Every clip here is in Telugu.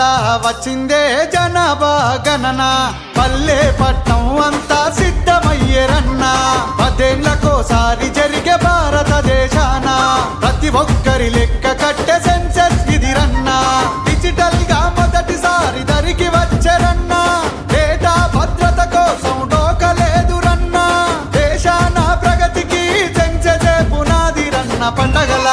పండగల వచ్చిందే జనాభా గణన పల్లె పట్నం అంతా సిద్ధమయ్యేరన్నా 10 ఏళ్లకోసారి జరిగే భారతదేశాన ప్రతి ఒక్కరి లెక్క కట్టే సెన్సెస్ ఇదిరన్నా డిజిటల్ గా మొదటిసారి దరికి వచ్చేరన్నా డేటా భద్రత కోసం డోకలేదురన్నా దేశాన ప్రగతికి సెన్సెసే పునాదిరన్న పండగల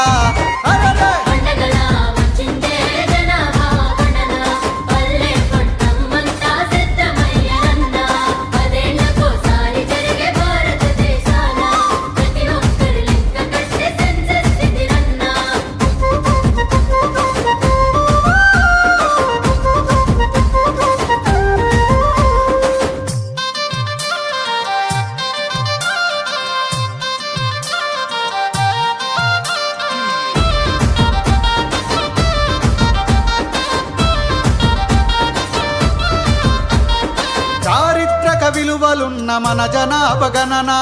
విలువలున్న మన జనాభా గణన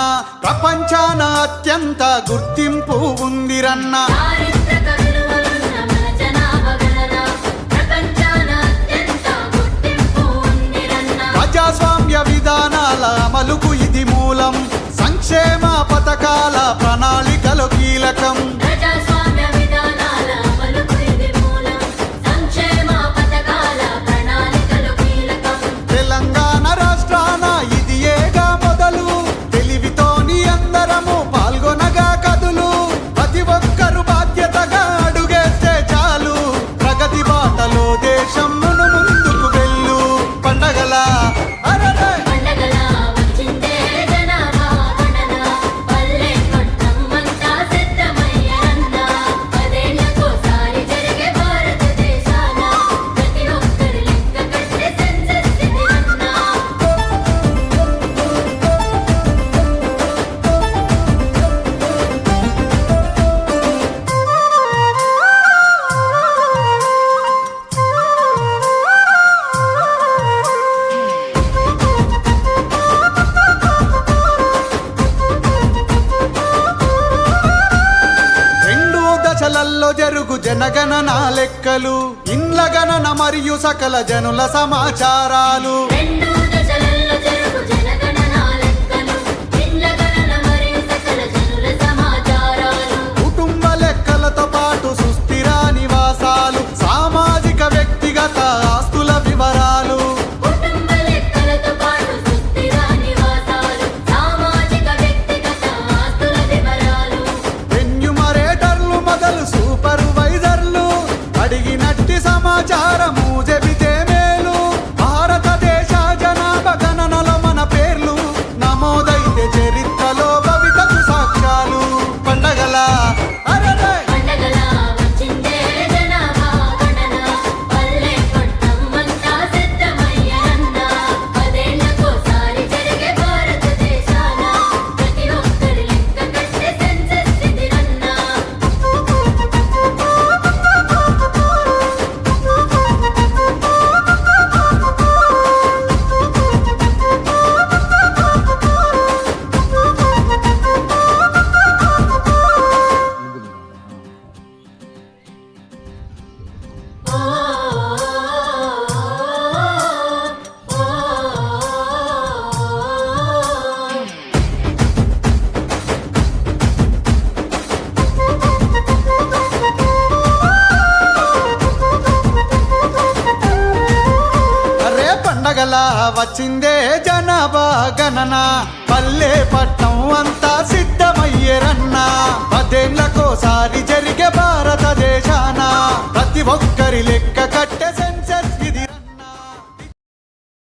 ప్రపంచాన అత్యంత గుర్తింపు ఉందిరన్న ప్రజాస్వామ్య విధానాల అమలుకు ఇది మూలం సంక్షేమ పథకాల ప్రణాళికలు కీలకం జరుగు జనగణన లెక్కలు ఇండ్ల గణన మరియు సకల జనుల సమాచారాలు కుటుంబ లెక్కలతో పాటు సుస్థిర నివాసాలు సామాజిక వ్యక్తిగత ఆస్తుల వివరాలు అడిగినట్టి సమాచారము చెబితే మేలు భారతదేశ జనాభా గణనలో మన పేర్లు నమోదైతే చరిత్రలో భవితకు సాక్ష్యాలు పండగల వచ్చిందే జనాభా గణన పల్లె పట్నం అంతా